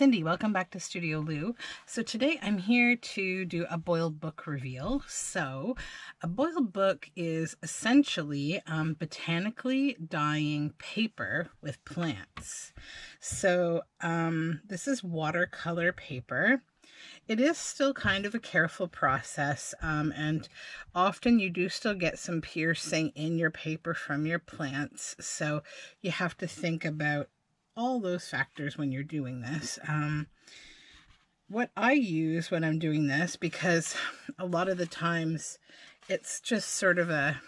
Cindy, welcome back to Studioloo. So today I'm here to do a boiled book reveal. So a boiled book is essentially botanically dyeing paper with plants. So this is watercolor paper. It is still kind of a careful process, and often you do still get some piercing in your paper from your plants. So you have to think about all those factors when you're doing this. What I use when I'm doing this, because a lot of the times it's just sort of a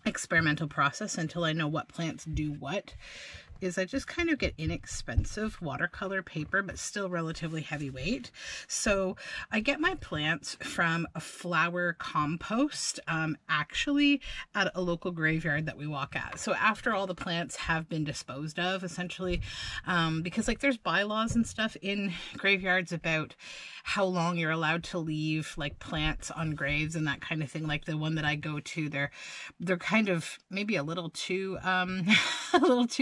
experimental process until I know what plants do what, is I just kind of get inexpensive watercolor paper, but still relatively heavyweight. So I get my plants from a flower compost, actually at a local graveyard that we walk at. So after all the plants have been disposed of, essentially, because like there's bylaws and stuff in graveyards about how long you're allowed to leave like plants on graves and that kind of thing. Like the one that I go to, they're kind of maybe a little too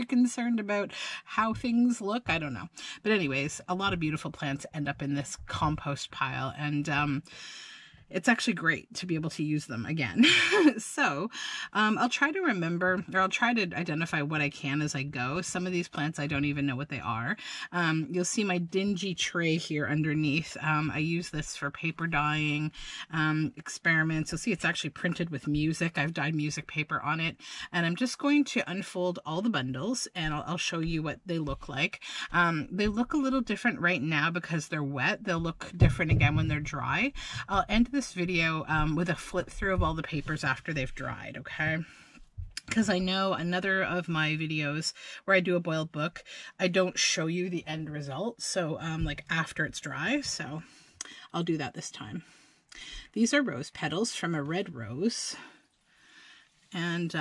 concerned about how things look. I don't know. But anyways, a lot of beautiful plants end up in this compost pile, and it's actually great to be able to use them again. So I'll try to remember, or I'll try to identify what I can as I go. Some of these plants, I don't even know what they are. You'll see my dingy tray here underneath. I use this for paper dyeing experiments. You'll see it's actually printed with music. I've dyed music paper on it. And I'm just going to unfold all the bundles, and I'll show you what they look like. They look a little different right now because they're wet. They'll look different again when they're dry. I'll end this video with a flip through of all the papers after they've dried, okay? Because I know another of my videos where I do a boiled book, I don't show you the end result, so like after it's dry, so I'll do that this time. These are rose petals from a red rose, and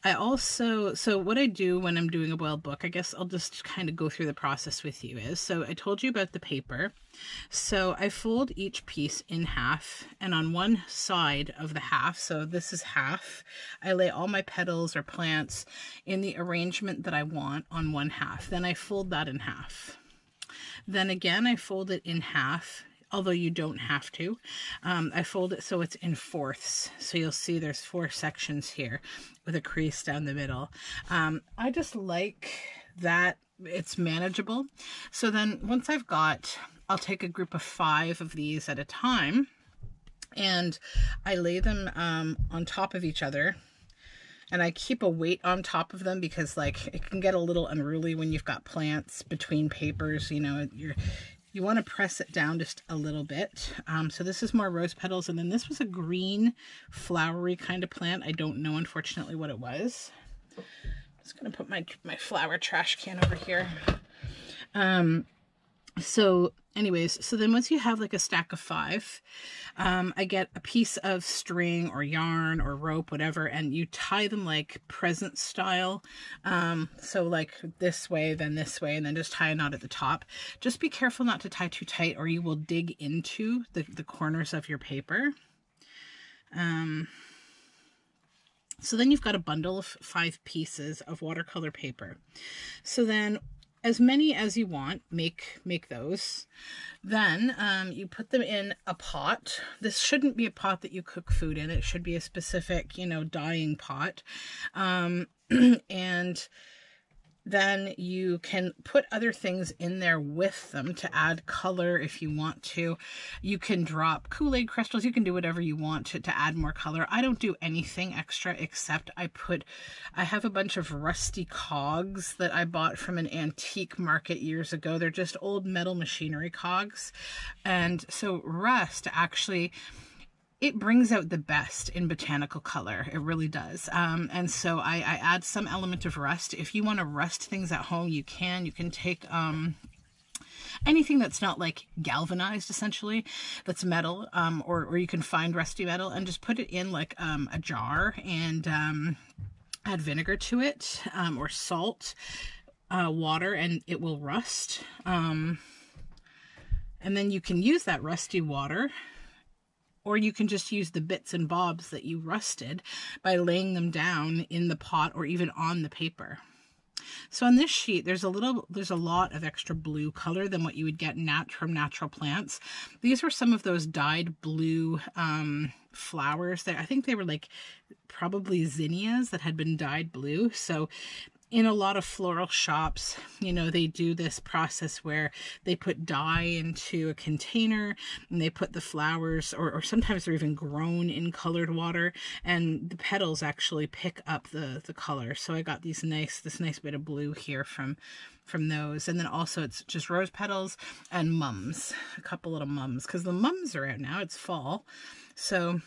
I also, so what I do when I'm doing a boiled book, I guess I'll just kind of go through the process with you is, so I told you about the paper. So I fold each piece in half, and on one side of the half, so this is half, I lay all my petals or plants in the arrangement that I want on one half. Then I fold that in half. Then again, I fold it in half, although you don't have to. I fold it so it's in fourths. So you'll see there's 4 sections here with a crease down the middle. I just like that it's manageable. So then once I've got, I'll take a group of 5 of these at a time, and I lay them on top of each other. And I keep a weight on top of them because like it can get a little unruly when you've got plants between papers, you know, you want to press it down just a little bit. So this is more rose petals, and then this was a green flowery kind of plant. I don't know, unfortunately, what it was. I'm just going to put my flower trash can over here. So anyways, so then once you have like a stack of 5, I get a piece of string or yarn or rope, whatever, and you tie them like present style. So like this way, then this way, and then just tie a knot at the top. Just be careful not to tie too tight or you will dig into the corners of your paper. So then you've got a bundle of 5 pieces of watercolor paper. So then as many as you want, make those. Then you put them in a pot. This shouldn't be a pot that you cook food in. It should be a specific, you know, dyeing pot. And then you can put other things in there with them to add color if you want to. You can drop Kool-Aid crystals. You can do whatever you want to add more color. I don't do anything extra except I have a bunch of rusty cogs that I bought from an antique market years ago. They're just old metal machinery cogs. And so rust actually, it brings out the best in botanical color. It really does. And so I add some element of rust. If you want to rust things at home, you can. You can take anything that's not like galvanized, essentially, that's metal, or you can find rusty metal and just put it in like a jar and add vinegar to it, or salt, water, and it will rust. And then you can use that rusty water, or you can just use the bits and bobs that you rusted by laying them down in the pot or even on the paper. So on this sheet, there's a lot of extra blue color than what you would get from natural plants. These were some of those dyed blue flowers that I think they were like probably zinnias that had been dyed blue. So in a lot of floral shops, you know, they do this process where they put dye into a container and they put the flowers, or sometimes they're even grown in colored water, and the petals actually pick up the color. So I got this nice bit of blue here from those. And then also it's just rose petals and mums, a couple little mums, because the mums are out now. It's fall. So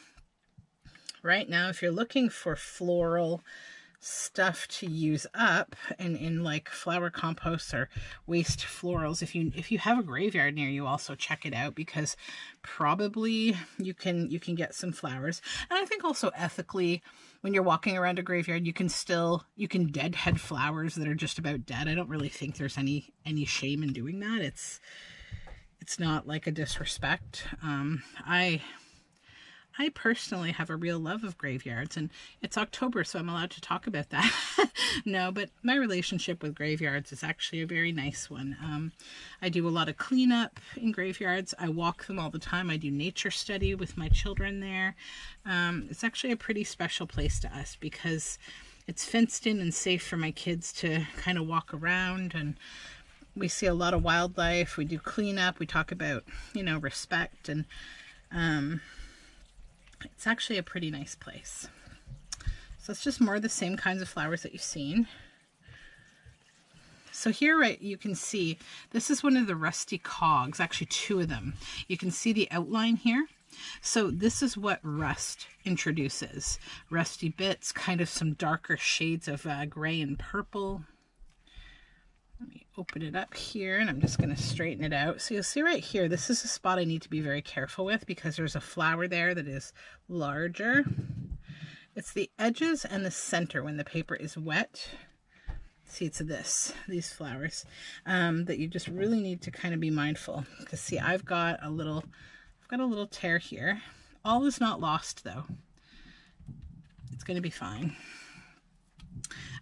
right now, if you're looking for floral stuff to use up in like flower composts or waste florals, if you have a graveyard near you, also check it out, because probably you can get some flowers. And I think also ethically, when you're walking around a graveyard, you can deadhead flowers that are just about dead. I don't really think there's any shame in doing that. It's not like a disrespect. I personally have a real love of graveyards, and it's October, so I'm allowed to talk about that. No, but my relationship with graveyards is actually a very nice one. I do a lot of cleanup in graveyards. I walk them all the time. I do nature study with my children there. It's actually a pretty special place to us because it's fenced in and safe for my kids to kind of walk around, and we see a lot of wildlife. We do cleanup. We talk about, you know, respect, and it's actually a pretty nice place. So it's just more of the same kinds of flowers that you've seen. So here, right, you can see this is one of the rusty cogs, actually two of them. You can see the outline here. So this is what rust introduces. Rusty bits, kind of some darker shades of gray and purple. Let me open it up here, and I'm just going to straighten it out. So you'll see right here, this is a spot I need to be very careful with because there's a flower there that is larger. It's the edges and the center when the paper is wet. See, it's these flowers that you just really need to kind of be mindful. Because see, I've got a little tear here. All is not lost though. It's going to be fine.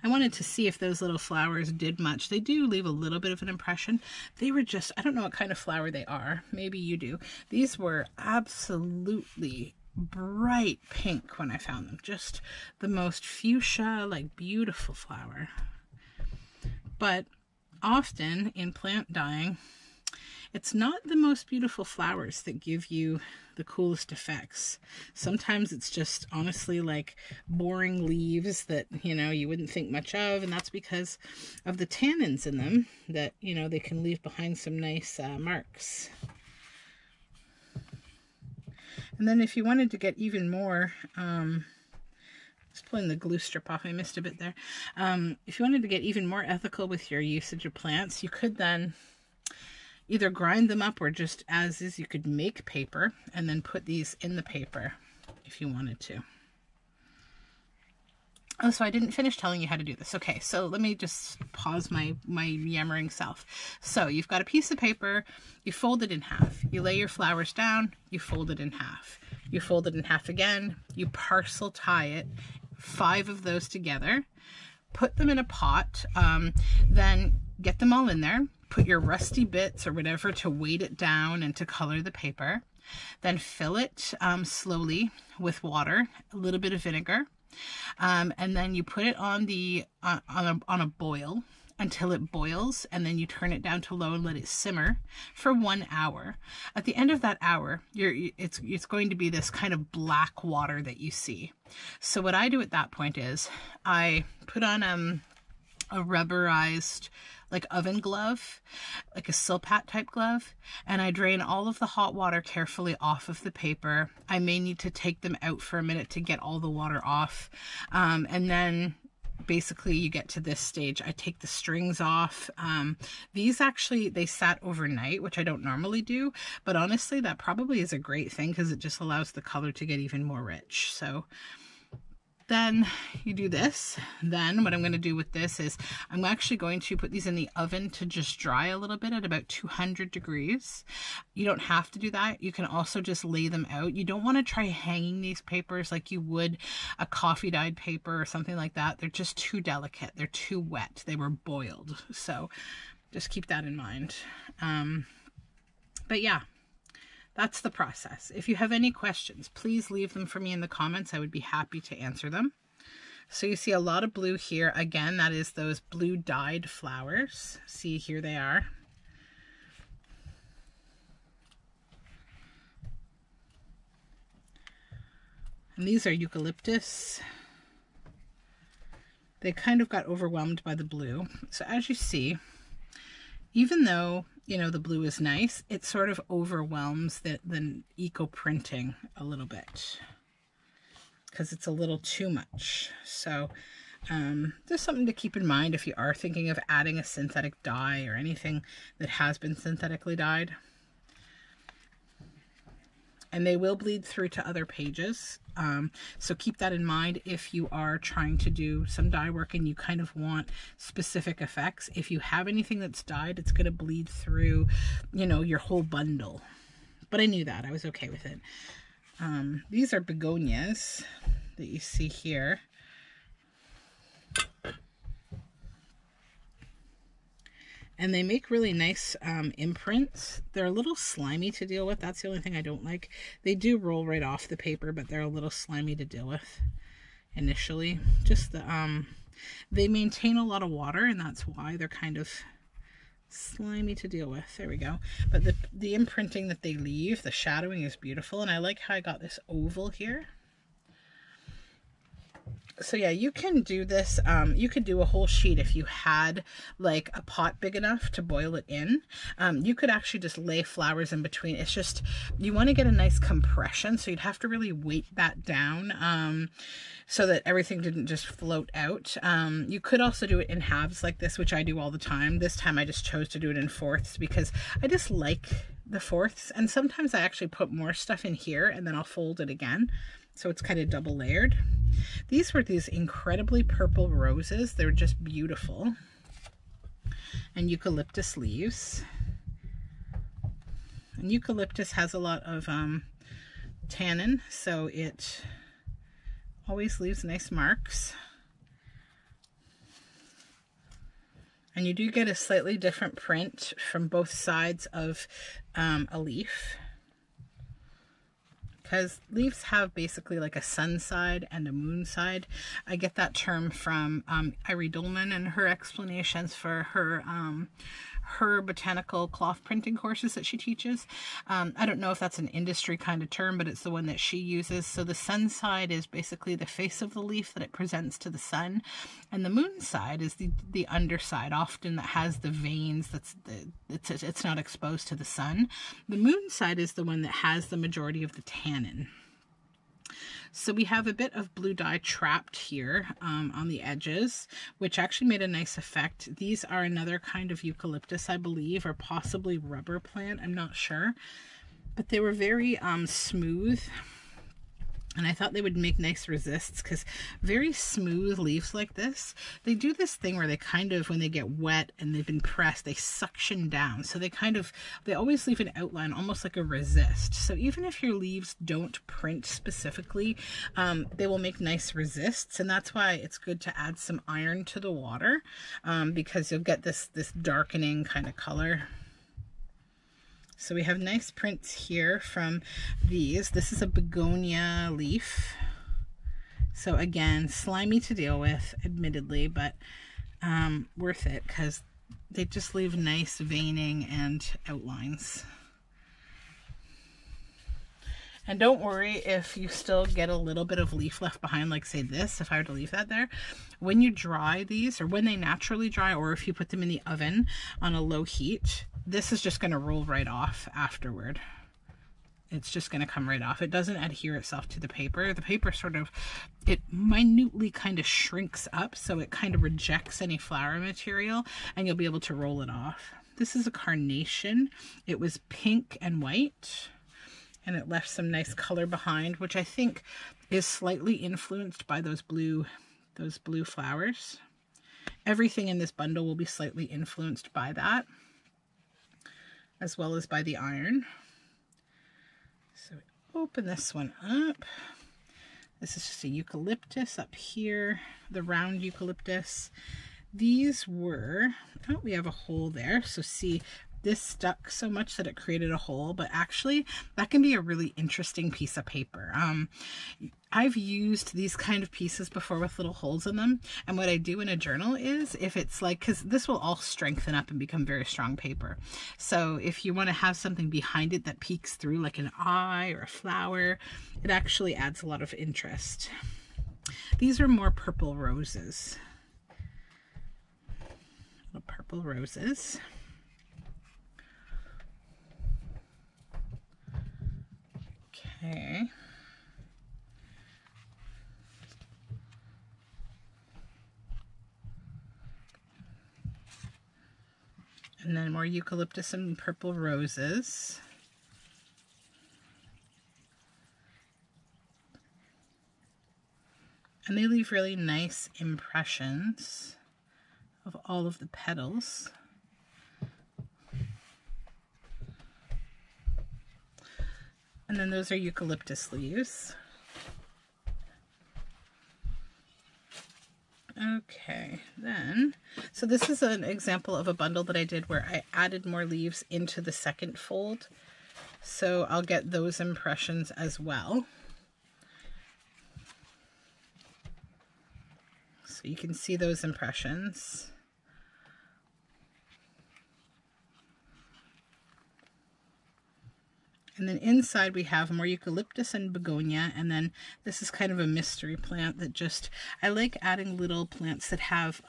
I wanted to see if those little flowers did much. They do leave a little bit of an impression. They were just, I don't know what kind of flower they are. Maybe you do. These were absolutely bright pink when I found them. Just the most fuchsia, like beautiful flower. But often in plant dyeing, it's not the most beautiful flowers that give you the coolest effects. Sometimes it's just honestly like boring leaves that, you know, you wouldn't think much of, and that's because of the tannins in them that, you know, they can leave behind some nice marks. And then if you wanted to get even more, just pulling the glue strip off, I missed a bit there. If you wanted to get even more ethical with your usage of plants, you could then either grind them up or just as is, you could make paper and then put these in the paper if you wanted to. Oh, so I didn't finish telling you how to do this. Okay, so let me just pause my yammering self. So you've got a piece of paper, you fold it in half. You lay your flowers down, you fold it in half. You fold it in half again, you parcel tie it, 5 of those together, put them in a pot, then get them all in there. Put your rusty bits or whatever to weight it down and to color the paper. Then fill it slowly with water, a little bit of vinegar, and then you put it on a boil until it boils, and then you turn it down to low and let it simmer for 1 hour. At the end of that hour, it's going to be this kind of black water that you see. So what I do at that point is I put on a rubberized like oven glove, like a silpat type glove, and I drain all of the hot water carefully off of the paper. I may need to take them out for a minute to get all the water off, and then basically you get to this stage. I take the strings off. These actually, they sat overnight, which I don't normally do, but honestly that probably is a great thing because it just allows the color to get even more rich. So Then you do this. Then what I'm going to do with this is I'm actually going to put these in the oven to just dry a little bit at about 200 degrees. You don't have to do that. You can also just lay them out. You don't want to try hanging these papers like you would a coffee dyed paper or something like that. They're just too delicate. They're too wet. They were boiled. So just keep that in mind. But yeah. That's the process. If you have any questions, please leave them for me in the comments. I would be happy to answer them. So you see a lot of blue here. Again, that is those blue dyed flowers. See, here they are. And these are eucalyptus. They kind of got overwhelmed by the blue. So as you see, even though you know, the blue is nice, it sort of overwhelms the eco printing a little bit because it's a little too much. So there's something to keep in mind if you are thinking of adding a synthetic dye or anything that has been synthetically dyed. And they will bleed through to other pages. So keep that in mind if you are trying to do some dye work and you kind of want specific effects. If you have anything that's dyed, it's going to bleed through, you know, your whole bundle. But I knew that. I was okay with it. These are begonias that you see here. And they make really nice imprints. They're a little slimy to deal with. That's the only thing I don't like. They do roll right off the paper, but they're a little slimy to deal with initially. Just the they maintain a lot of water, and that's why they're kind of slimy to deal with. There we go. But the imprinting that they leave, the shadowing is beautiful, and I like how I got this oval here. So yeah, you can do this. You could do a whole sheet if you had like a pot big enough to boil it in. You could actually just lay flowers in between. It's just, you want to get a nice compression. So you'd have to really weight that down so that everything didn't just float out. You could also do it in halves like this, which I do all the time. This time I just chose to do it in fourths because I just like the fourths. And sometimes I actually put more stuff in here and then I'll fold it again. So it's kind of double layered. These were these incredibly purple roses. They're just beautiful. And eucalyptus leaves. And eucalyptus has a lot of tannin, so it always leaves nice marks. And you do get a slightly different print from both sides of a leaf. Because leaves have basically like a sun side and a moon side. I get that term from Irie Dolman and her explanations for her botanical cloth printing courses that she teaches. I don't know if that's an industry kind of term, but it's the one that she uses. So the sun side is basically the face of the leaf that it presents to the sun, and the moon side is the underside, often that has the veins. It's not exposed to the sun. The moon side is the one that has the majority of the tannin. So we have a bit of blue dye trapped here on the edges, which actually made a nice effect. These are another kind of eucalyptus, I believe, or possibly rubber plant. I'm not sure. But they were very smooth. And I thought they would make nice resists because very smooth leaves like this, they do this thing where they kind of, when they get wet and they've been pressed, they suction down. So they always leave an outline, almost like a resist. So even if your leaves don't print specifically, they will make nice resists. And that's why it's good to add some iron to the water because you'll get this darkening kind of color. So we have nice prints here from these. This is a begonia leaf. So again, slimy to deal with, admittedly, but worth it because they just leave nice veining and outlines. And don't worry if you still get a little bit of leaf left behind, like say this, if I were to leave that there. When you dry these, or when they naturally dry, or if you put them in the oven on a low heat, this is just going to roll right off afterward. It's just going to come right off. It doesn't adhere itself to the paper. The paper sort of, it minutely kind of shrinks up, so it kind of rejects any flower material, and you'll be able to roll it off. This is a carnation. It was pink and white. and it left some nice color behind, which I think is slightly influenced by those blue flowers. Everything in this bundle will be slightly influenced by that, as well as by the iron. So open this one up. This is just a eucalyptus up here, the round eucalyptus. These were, oh, we have a hole there. So see, this stuck so much that it created a hole, but actually that can be a really interesting piece of paper. I've used these kind of pieces before with little holes in them. And what I do in a journal is, if it's like, because this will all strengthen up and become very strong paper. So if you want to have something behind it that peeks through, like an eye or a flower, it actually adds a lot of interest. These are more purple roses. Little purple roses. Okay. And then more eucalyptus and purple roses. And they leave really nice impressions of all of the petals. And then those are eucalyptus leaves. Okay, then, so this is an example of a bundle that I did where I added more leaves into the second fold. So I'll get those impressions as well. So you can see those impressions. And then inside we have more eucalyptus and begonia, and then this is kind of a mystery plant that just, I like adding little plants that have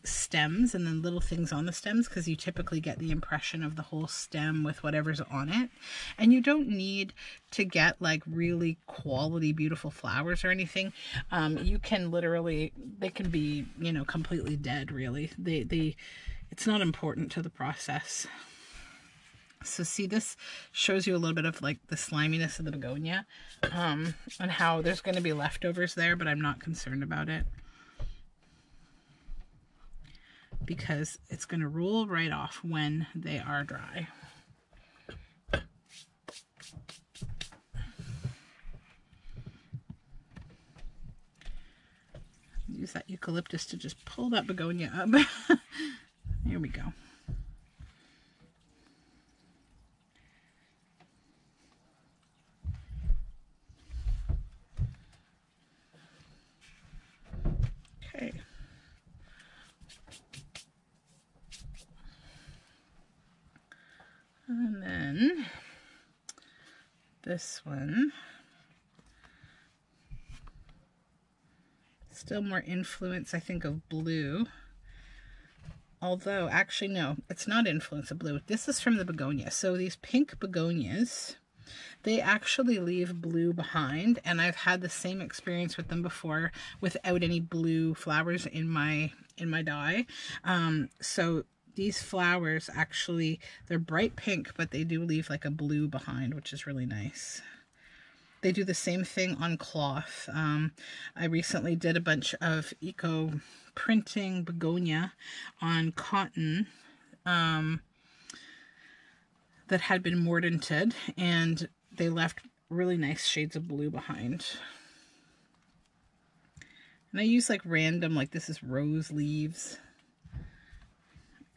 stems and then little things on the stems, because you typically get the impression of the whole stem with whatever's on it. And you don't need to get like really quality beautiful flowers or anything. You can literally, they can be, you know, completely dead really. It's not important to the process. So see, this shows you a little bit of like the sliminess of the begonia, and how there's going to be leftovers there, but I'm not concerned about it because it's going to roll right off when they are dry. Use that eucalyptus to just pull that begonia up. Here we go. Okay. And then this one, still more influence, I think, of blue. Although, actually, no, it's not influence of blue. This is from the begonia. So these pink begonias, they actually leave blue behind, and I've had the same experience with them before without any blue flowers in my die. So these flowers actually, they're bright pink, but they do leave like a blue behind, which is really nice. They do the same thing on cloth. I recently did a bunch of eco printing begonia on cotton that had been mordanted, and they left really nice shades of blue behind. And I use like random, like this is rose leaves.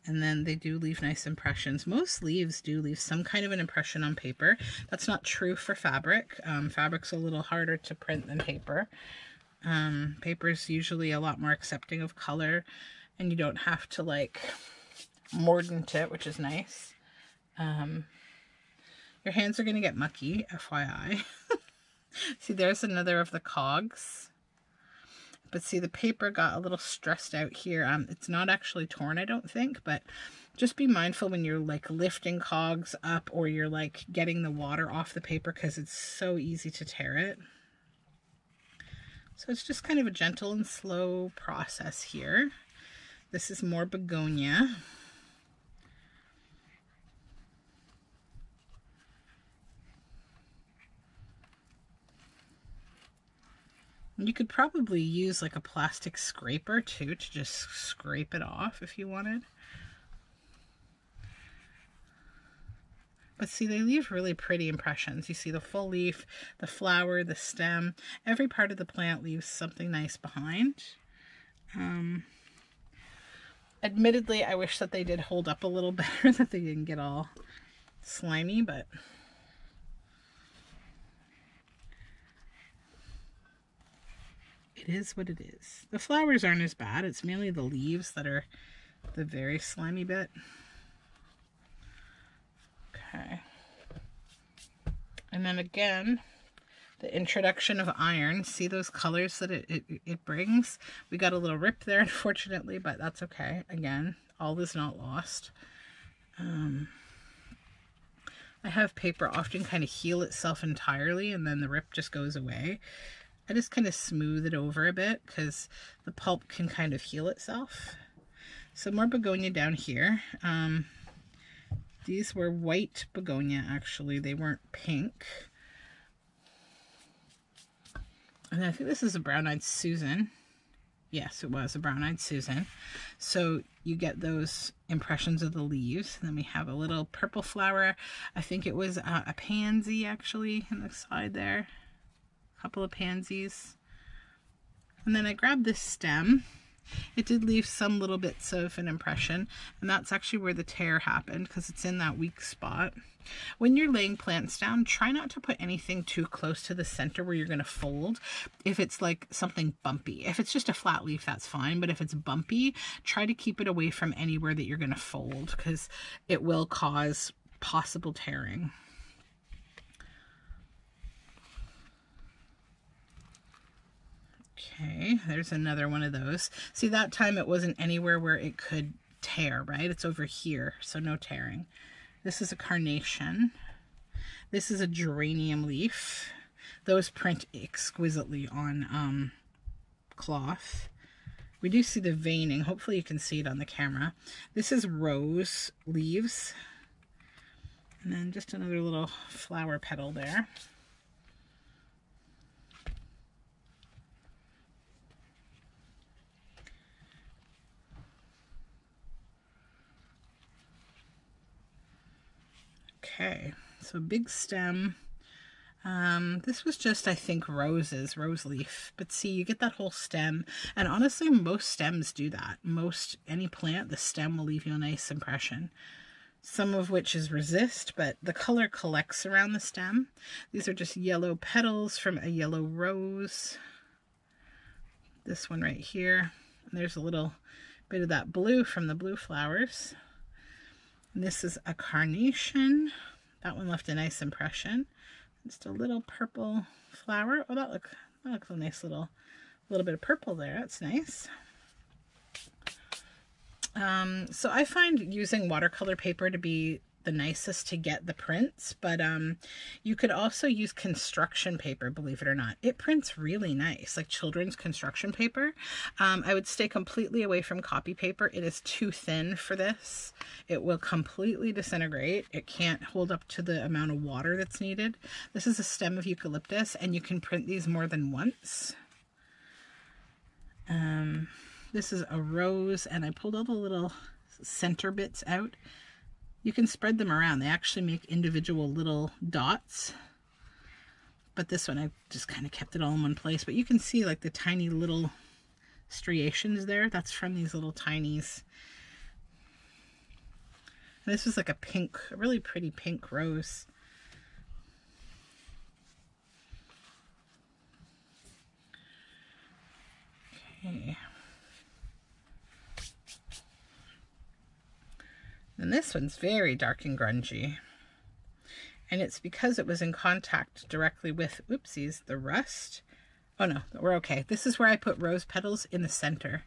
And then they do leave nice impressions. Most leaves do leave some kind of an impression on paper. That's not true for fabric. Fabric's a little harder to print than paper. Paper's usually a lot more accepting of color, and you don't have to like mordant it, which is nice. Your hands are going to get mucky, FYI. See, there's another of the cogs. But see, the paper got a little stressed out here. It's not actually torn, I don't think, but just be mindful when you're like lifting cogs up or you're like getting the water off the paper, because it's so easy to tear it. So it's just kind of a gentle and slow process here. This is more begonia. You could probably use like a plastic scraper too to just scrape it off if you wanted. But see, they leave really pretty impressions. You see the full leaf, the flower, the stem. Every part of the plant leaves something nice behind. Admittedly, I wish that they did hold up a little better, that they didn't get all slimy, but it is what it is. The flowers aren't as bad. It's mainly the leaves that are the very slimy bit. Okay. And then again, the introduction of iron. See those colors that it brings? We got a little rip there, unfortunately, but that's okay. Again, all is not lost. I have paper often kind of heal itself entirely, and then the rip just goes away. I just kind of smooth it over a bit because the pulp can kind of heal itself. So more begonia down here. These were white begonia, actually. They weren't pink. And I think this is a brown-eyed Susan. Yes, it was a brown-eyed Susan. So you get those impressions of the leaves. And then we have a little purple flower. I think it was a pansy, actually, in the side there. A couple of pansies. And then I grabbed this stem. It did leave some little bits of an impression, and that's actually where the tear happened because it's in that weak spot. When you're laying plants down, try not to put anything too close to the center where you're going to fold. If it's like something bumpy, if it's just a flat leaf, that's fine. But if it's bumpy, try to keep it away from anywhere that you're going to fold because it will cause possible tearing. Okay, there's another one of those. See, that time it wasn't anywhere where it could tear, right? It's over here, so no tearing. This is a carnation. This is a geranium leaf. Those print exquisitely on cloth. We do see the veining. Hopefully you can see it on the camera. This is rose leaves. And then just another little flower petal there. Okay, so big stem. This was just, I think, rose leaf. But see, you get that whole stem. And honestly, most stems do that. Any plant, the stem will leave you a nice impression. Some of which is resist, but the color collects around the stem. These are just yellow petals from a yellow rose. This one right here. And there's a little bit of that blue from the blue flowers. And this is a carnation. That one left a nice impression. Just a little purple flower. Oh, that looks a nice little bit of purple there. That's nice. So I find using watercolor paper to be the nicest to get the prints, but you could also use construction paper, believe it or not. It prints really nice, like children's construction paper. I would stay completely away from copy paper. It is too thin for this. It will completely disintegrate. It can't hold up to the amount of water that's needed. This is a stem of eucalyptus, and you can print these more than once. This is a rose, and I pulled all the little center bits out. You can spread them around. They actually make individual little dots. But this one, I just kind of kept it all in one place. But you can see like the tiny little striations there. That's from these little tinies. And this was like a pink, a really pretty pink rose. Okay. And this one's very dark and grungy. And it's because it was in contact directly with, oopsies, the rust. Oh no, we're okay. This is where I put rose petals in the center.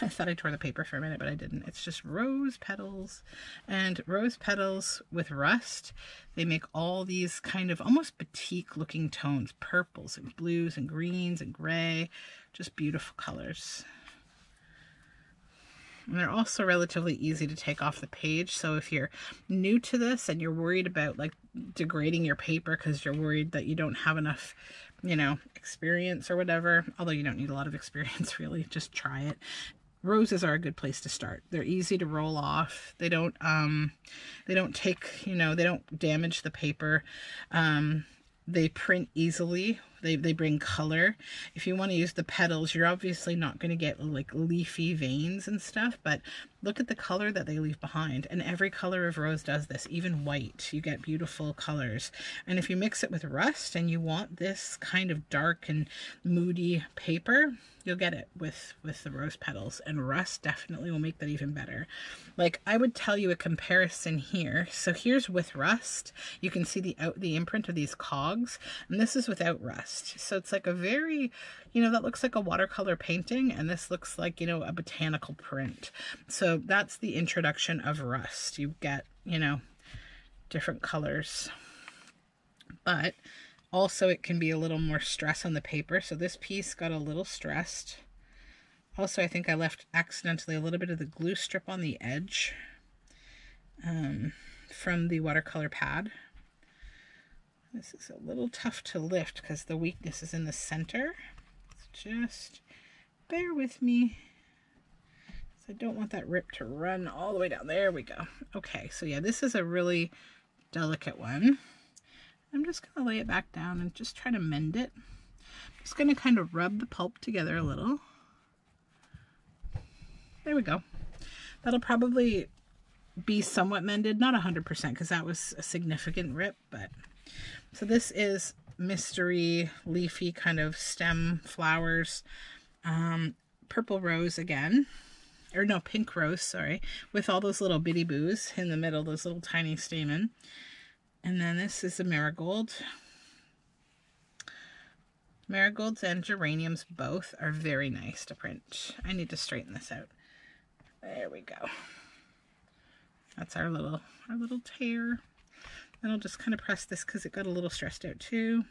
I thought I tore the paper for a minute, but I didn't. It's just rose petals. And rose petals with rust, they make all these kind of almost batik looking tones. Purples and blues and greens and gray. Just beautiful colors. And they're also relatively easy to take off the page. So if you're new to this and you're worried about like degrading your paper because you're worried that you don't have enough, you know, experience or whatever, although you don't need a lot of experience really, just try it. Roses are a good place to start. They're easy to roll off. They don't take, you know, they don't damage the paper. They print easily. They bring color. If you want to use the petals, you're obviously not going to get like leafy veins and stuff, but look at the color that they leave behind. And every color of rose does this, even white. You get beautiful colors. And if you mix it with rust and you want this kind of dark and moody paper, you'll get it with the rose petals, and rust definitely will make that even better. Like I would tell you a comparison here. So here's with rust. You can see the imprint of these cogs, and this is without rust. So it's like a very, you know, that looks like a watercolor painting, and this looks like, you know, a botanical print. So that's the introduction of rust. You get, you know, different colors, but also it can be a little more stress on the paper. So this piece got a little stressed. Also, I think I left accidentally a little bit of the glue strip on the edge from the watercolor pad. This is a little tough to lift because the weakness is in the center. So just bear with me. So I don't want that rip to run all the way down. There we go. Okay, so yeah, this is a really delicate one. I'm just going to lay it back down and just try to mend it. I'm just going to kind of rub the pulp together a little. There we go. That'll probably be somewhat mended, not 100% because that was a significant rip, but so this is mystery leafy kind of stem flowers, purple rose again, or no, pink rose, sorry, with all those little bitty boos in the middle, those little tiny stamen. And then this is a marigold. Marigolds and geraniums both are very nice to print. I need to straighten this out. There we go. That's our little tear. Then I'll just kind of press this because it got a little stressed out too.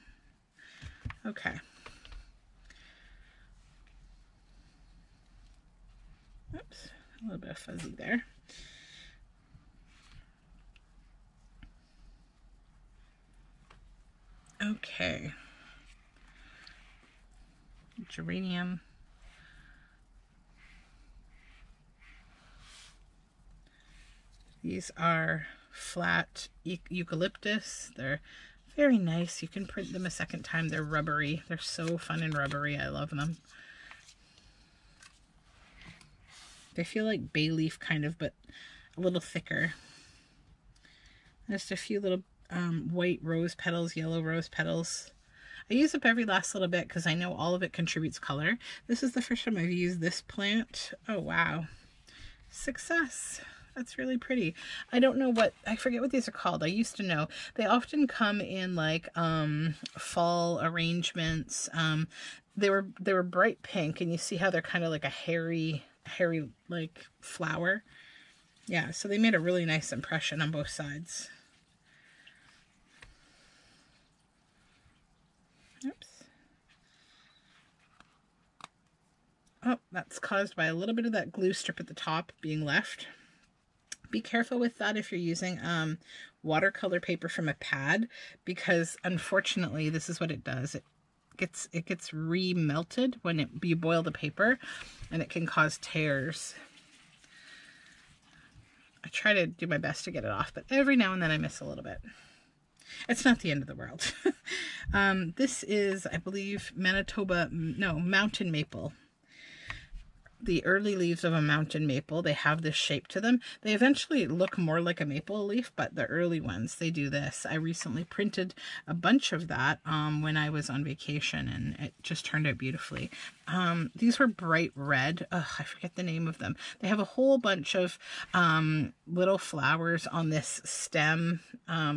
Okay. Oops, a little bit of fuzzy there. Okay. Geranium. These are flat eucalyptus. They're very nice. You can print them a second time. They're rubbery. They're so fun and rubbery. I love them. They feel like bay leaf kind of, but a little thicker. Just a few little white rose petals, yellow rose petals. I use up every last little bit because I know all of it contributes color. This is the first time I've used this plant. Oh, wow. Success. That's really pretty. I don't know what, I forget what these are called. I used to know. They often come in like fall arrangements. They were bright pink, and you see how they're kind of like a hairy like flower. Yeah, so they made a really nice impression on both sides. Oops. Oh, that's caused by a little bit of that glue strip at the top being left. Be careful with that if you're using watercolor paper from a pad, because unfortunately this is what it does. It gets re-melted when you boil the paper, and it can cause tears. I try to do my best to get it off, but every now and then I miss a little bit. It's not the end of the world. This is, I believe, mountain maple. The early leaves of a mountain maple, they have this shape to them. They eventually look more like a maple leaf, but the early ones, they do this. I recently printed a bunch of that when I was on vacation, and it just turned out beautifully. These were bright red. Ugh, I forget the name of them. They have a whole bunch of little flowers on this stem,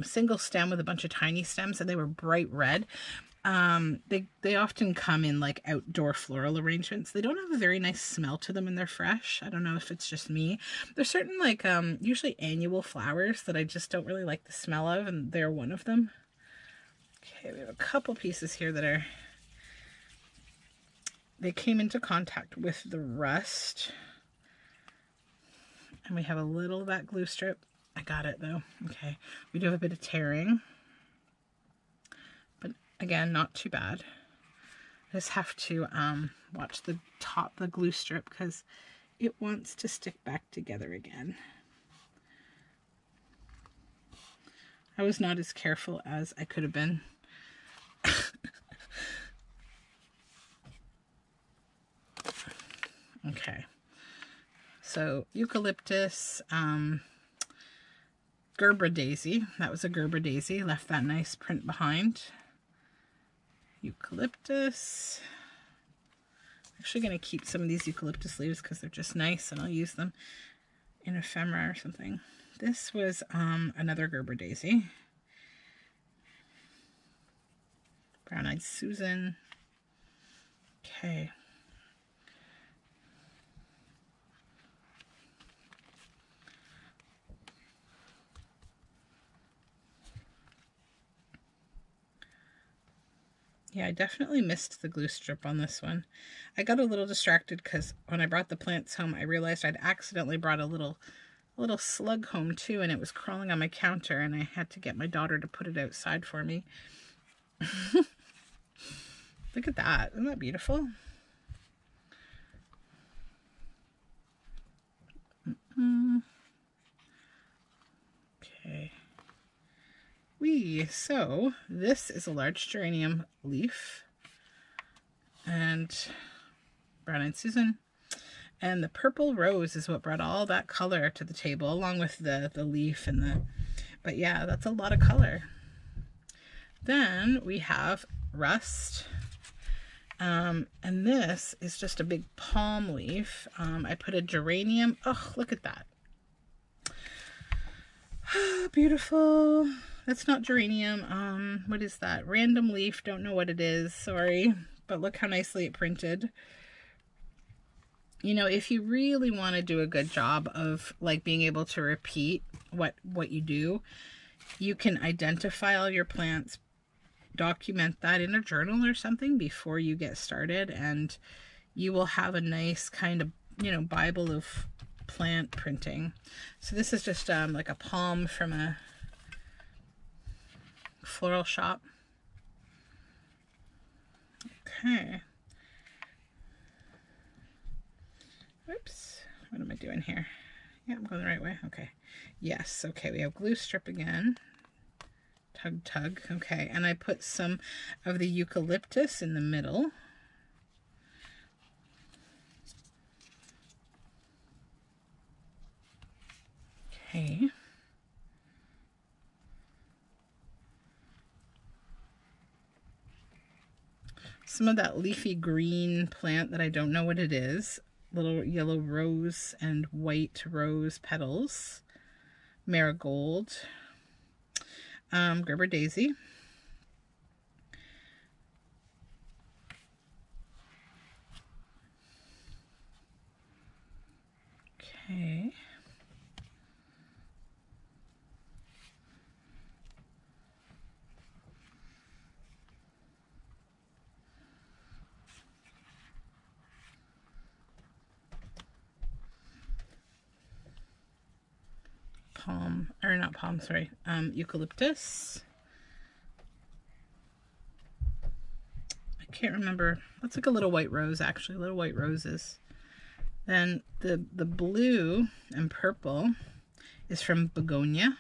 single stem with a bunch of tiny stems, and they were bright red. They often come in like outdoor floral arrangements. They don't have a very nice smell to them, and they're fresh. I don't know if it's just me. There's certain like usually annual flowers that I just don't really like the smell of, and they're one of them. Okay, we have a couple pieces here that they came into contact with the rust. And we have a little of that glue strip. I got it though. Okay. We do have a bit of tearing. But again, not too bad. I just have to watch the top of the glue strip because it wants to stick back together again. I was not as careful as I could have been. Okay. So eucalyptus, Gerber daisy. That was a Gerber daisy. Left that nice print behind. Eucalyptus. I'm actually going to keep some of these eucalyptus leaves because they're just nice and I'll use them in ephemera or something. This was another Gerber daisy. Brown-eyed Susan. Okay. Yeah, I definitely missed the glue strip on this one. I got a little distracted because when I brought the plants home, I realized I'd accidentally brought a little slug home too, and it was crawling on my counter, and I had to get my daughter to put it outside for me. Look at that. Isn't that beautiful? Okay. So this is a large geranium leaf and brown-eyed Susan, and the purple rose is what brought all that color to the table, along with the leaf and the, but yeah, that's a lot of color. Then we have rust, and this is just a big palm leaf. I put a geranium. Oh, look at that. Beautiful. That's not geranium. What is that? Random leaf. Don't know what it is. Sorry. But look how nicely it printed. You know, if you really want to do a good job of like being able to repeat what you do, you can identify all your plants, document that in a journal or something before you get started, and you will have a nice kind of, you know, Bible of plant printing. So this is just like a palm from a floral shop. Okay. Whoops. What am I doing here? Yeah, I'm going the right way. Okay. Yes. Okay. We have glue strip again. Tug, tug. Okay. And I put some of the eucalyptus in the middle. Okay. Some of that leafy green plant that I don't know what it is. Little yellow rose and white rose petals. Marigold. Gerber daisy. Okay. Eucalyptus. I can't remember. That's like a little white rose, actually, little white roses. Then the blue and purple is from begonia.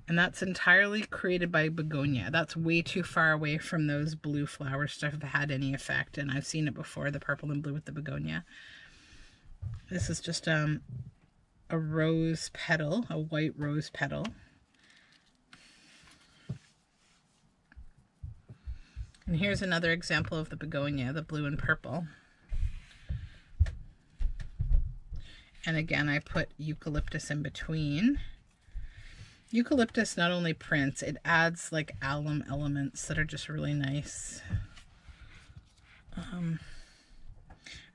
And that's entirely created by begonia. That's way too far away from those blue flowers to have had any effect. And I've seen it before, the purple and blue with the begonia. This is just a rose petal, a white rose petal. And here's another example of the begonia, the blue and purple. And again, I put eucalyptus in between. Eucalyptus not only prints, it adds like alum elements that are just really nice. I'm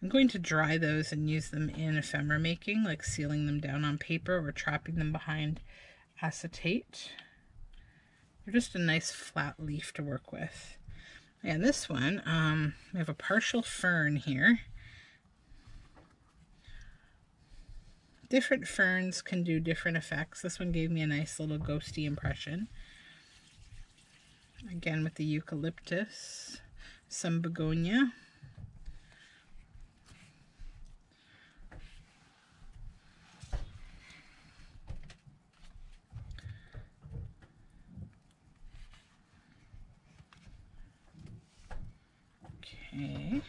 going to dry those and use them in ephemera making, like sealing them down on paper or trapping them behind acetate. They're just a nice flat leaf to work with. And this one, we have a partial fern here. different ferns can do different effects. This one gave me a nice little ghosty impression. Again with the eucalyptus, some begonia. Okay.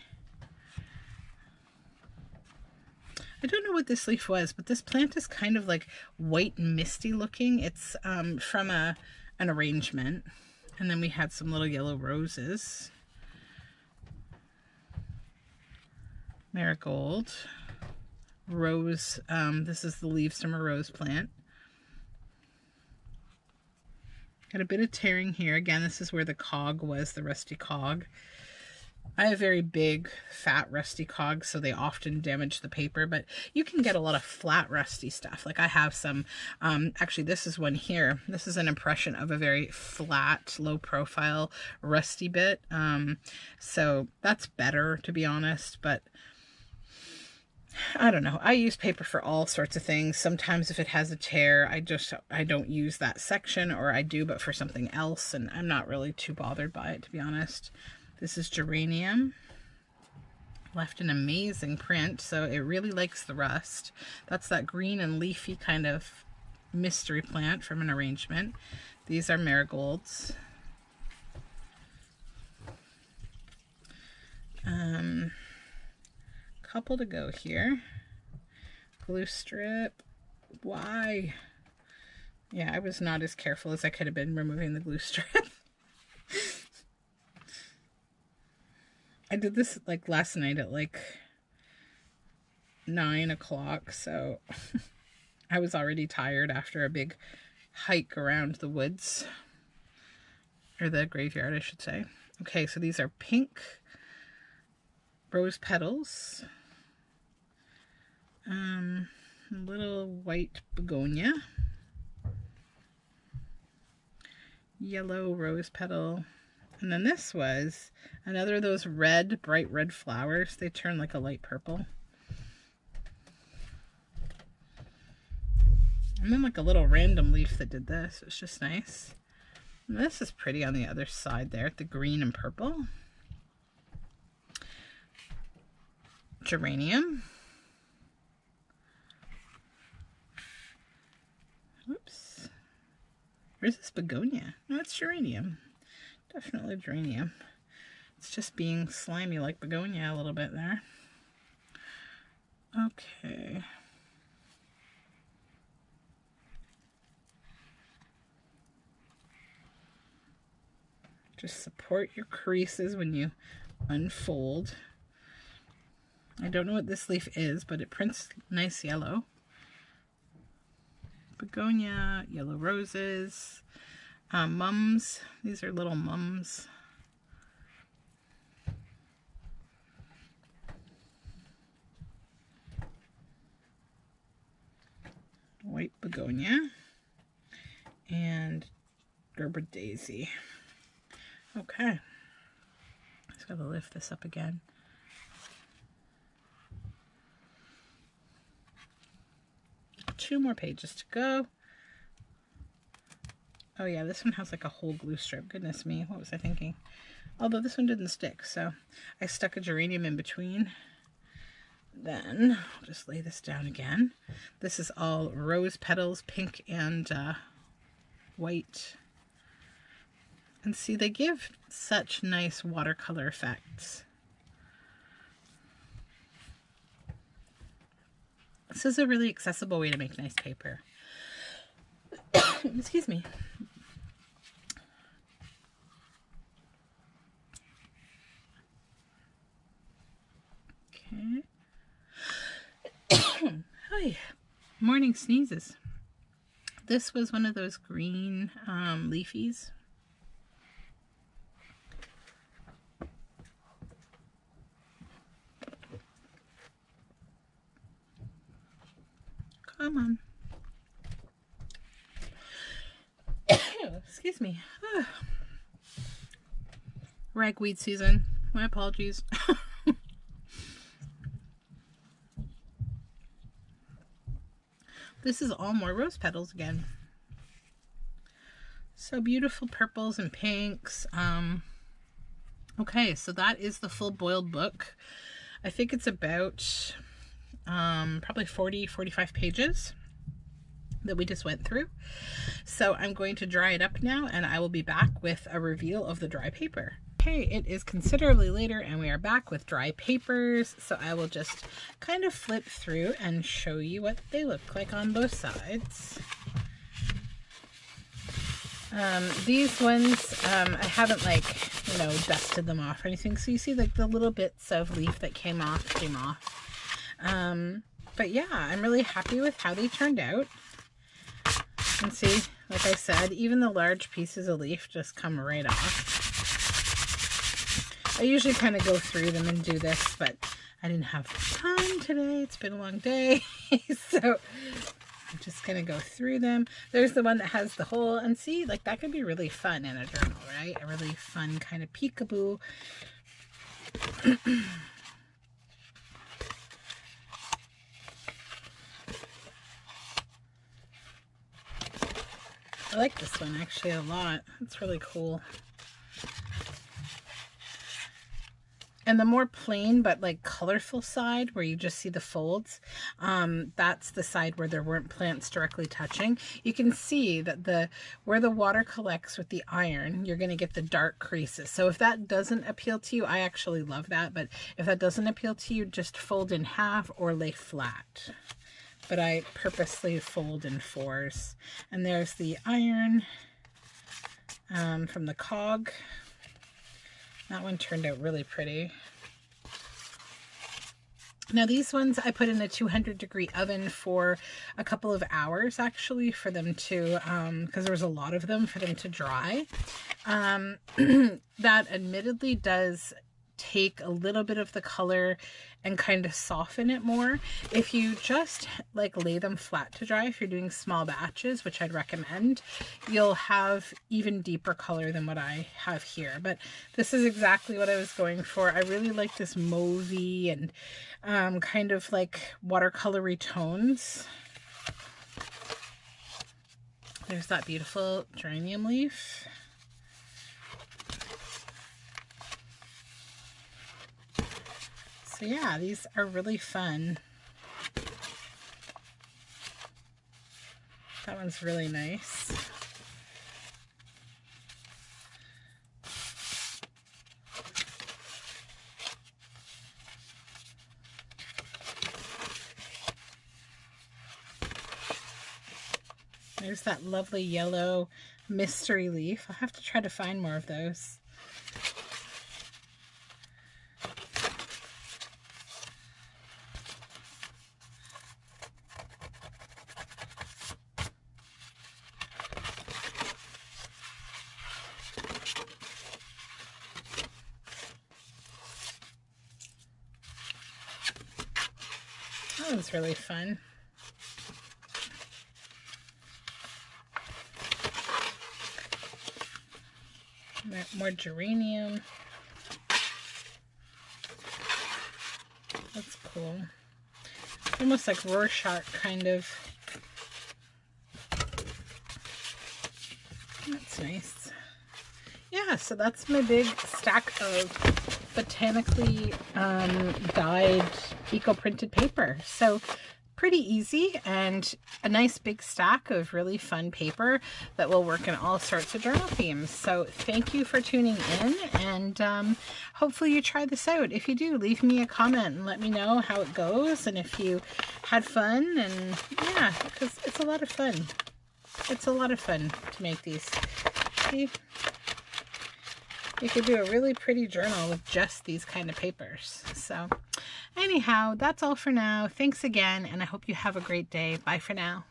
I don't know what this leaf was, but this plant is kind of like white and misty looking. It's from an arrangement. And then we had some little yellow roses. Marigold. Rose. This is the leaves from a rose plant. Got a bit of tearing here. Again, this is where the cog was, the rusty cog. I have very big, fat, rusty cogs, so they often damage the paper, but you can get a lot of flat, rusty stuff. Like I have some, actually this is one here. This is an impression of a very flat, low profile, rusty bit. So that's better, to be honest, but I don't know. I use paper for all sorts of things. Sometimes if it has a tear, I don't use that section, or I do, but for something else, and I'm not really too bothered by it, to be honest. This is geranium, left an amazing print, so it really likes the rust. That's that green and leafy kind of mystery plant from an arrangement. These are marigolds. Couple to go here. Glue strip. Why? Yeah, I was not as careful as I could have been removing the glue strip. I did this like last night at like 9 o'clock, so I was already tired after a big hike around the woods, or the graveyard, I should say. Okay, so these are pink rose petals, little white begonia, yellow rose petal. And then this was another of those red, bright red flowers. They turn like a light purple. And then like a little random leaf that did this. It's just nice. And this is pretty on the other side there, the green and purple. Geranium. Oops. Where's this begonia? No, it's geranium. Definitely geranium. It's just being slimy like begonia a little bit there. Okay. Just support your creases when you unfold. I don't know what this leaf is, but it prints nice yellow. Begonia, yellow roses. Mums. These are little mums. White begonia. And Gerber daisy. Okay. Just gotta lift this up again. Two more pages to go. Oh yeah, this one has like a whole glue strip. Goodness me, what was I thinking? Although this one didn't stick, so I stuck a geranium in between. Then I'll just lay this down again. This is all rose petals, pink and white. And see, they give such nice watercolor effects. This is a really accessible way to make nice paper. Excuse me. Okay. Hi. Morning sneezes. This was one of those green leafies. Come on. Excuse me. Ragweed season. My apologies. This is all more rose petals again. So beautiful purples and pinks. Okay, so that is the full boiled book. I think it's about probably 40-45 pages that we just went through. So I'm going to dry it up now, and I will be back with a reveal of the dry paper. Okay, it is considerably later and we are back with dry papers. So I will just kind of flip through and show you what they look like on both sides. These ones, I haven't dusted them off or anything. So you see like the little bits of leaf that came off. But yeah, I'm really happy with how they turned out. And see, like I said, even the large pieces of leaf just come right off. I usually kind of go through them and do this, but I didn't have time today. It's been a long day. So I'm just going to go through them. There's the one that has the hole, and see, like that could be really fun in a journal, right? A really fun kind of peekaboo. I like this one actually a lot. It's really cool. And the more plain but like colorful side where you just see the folds, that's the side where there weren't plants directly touching. You can see that where the water collects with the iron, you're going to get the dark creases. So if that doesn't appeal to you, I actually love that. But if that doesn't appeal to you, just fold in half or lay flat. But I purposely fold in 4s. And there's the iron from the cog. That one turned out really pretty. Now these ones I put in a 200-degree oven for a couple of hours actually for them to, because there was a lot of them, for them to dry. That admittedly does take a little bit of the color and kind of soften it more. If you just like lay them flat to dry, if you're doing small batches, which I'd recommend, you'll have even deeper color than what I have here. But this is exactly what I was going for. I really like this mauvey and kind of like watercolory tones. There's that beautiful geranium leaf. So yeah, these are really fun. That one's really nice. There's that lovely yellow mystery leaf. I'll have to try to find more of those. That one's really fun. More geranium. That's cool. Almost like Rorschach kind of. That's nice. Yeah, so that's my big stack of botanically dyed eco-printed paper. So pretty easy and a nice big stack of really fun paper that will work in all sorts of journal themes. So thank you for tuning in, and hopefully you try this out. If you do, leave me a comment and let me know how it goes and if you had fun. And yeah, because it's a lot of fun. It's a lot of fun to make these. See? You could do a really pretty journal with just these kind of papers. So anyhow, that's all for now. Thanks again, and I hope you have a great day. Bye for now.